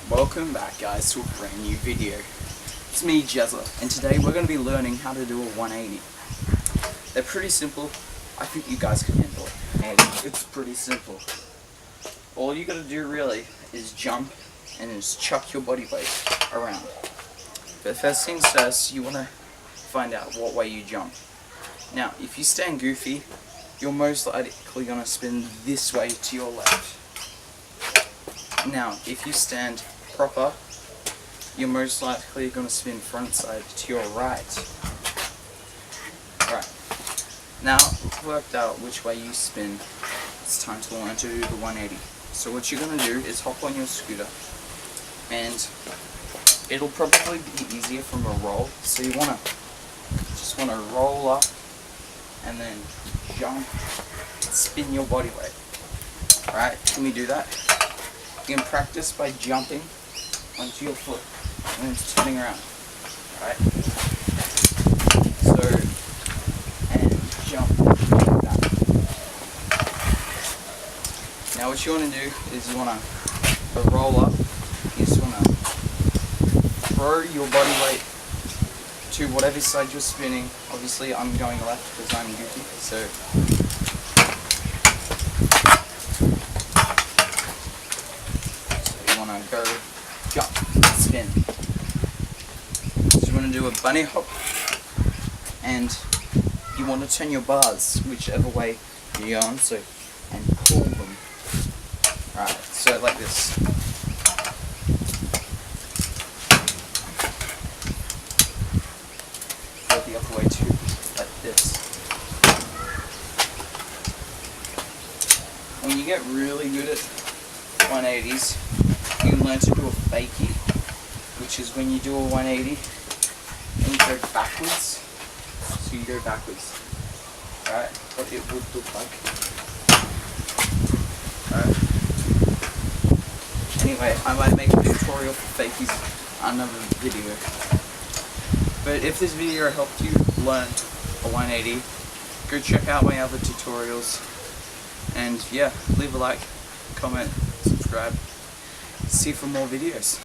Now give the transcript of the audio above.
Welcome back guys to a brand new video. It's me Jezza, and today we're going to be learning how to do a 180. They're pretty simple. I think you guys can handle it. And it's pretty simple. All you got to do really is jump and just chuck your body weight around. But first things first, you want to find out what way you jump. Now if you stand goofy, you're most likely going to spin this way to your left. Now if you stand proper, you're most likely going to spin front side to your right. Right. Now we've worked out which way you spin. It's time to learn to do the 180. So what you're going to do is hop on your scooter, and it'll probably be easier from a roll. So you just want to roll up and then jump, spin your body weight. Alright, can we do that? You can practice by jumping onto your foot and then turning around. Alright? So, and jump like that. Now what you want to do is you want to roll up. You just want to throw your body weight to whatever side you're spinning. Obviously I'm going left because I'm goofy, so go, jump, spin. So you want to do a bunny hop, and you want to turn your bars whichever way you're going, so, and pull them. Alright, so like this. Go the other way too, like this. When you get really good at 180s, you can learn to do a fakie, which is when you do a 180 and you go backwards. So you go backwards. Alright, what it would look like. Alright. Anyway, I might make a tutorial for fakies on another video. But if this video helped you learn a 180, go check out my other tutorials. And yeah, leave a like, comment, subscribe. See you for more videos.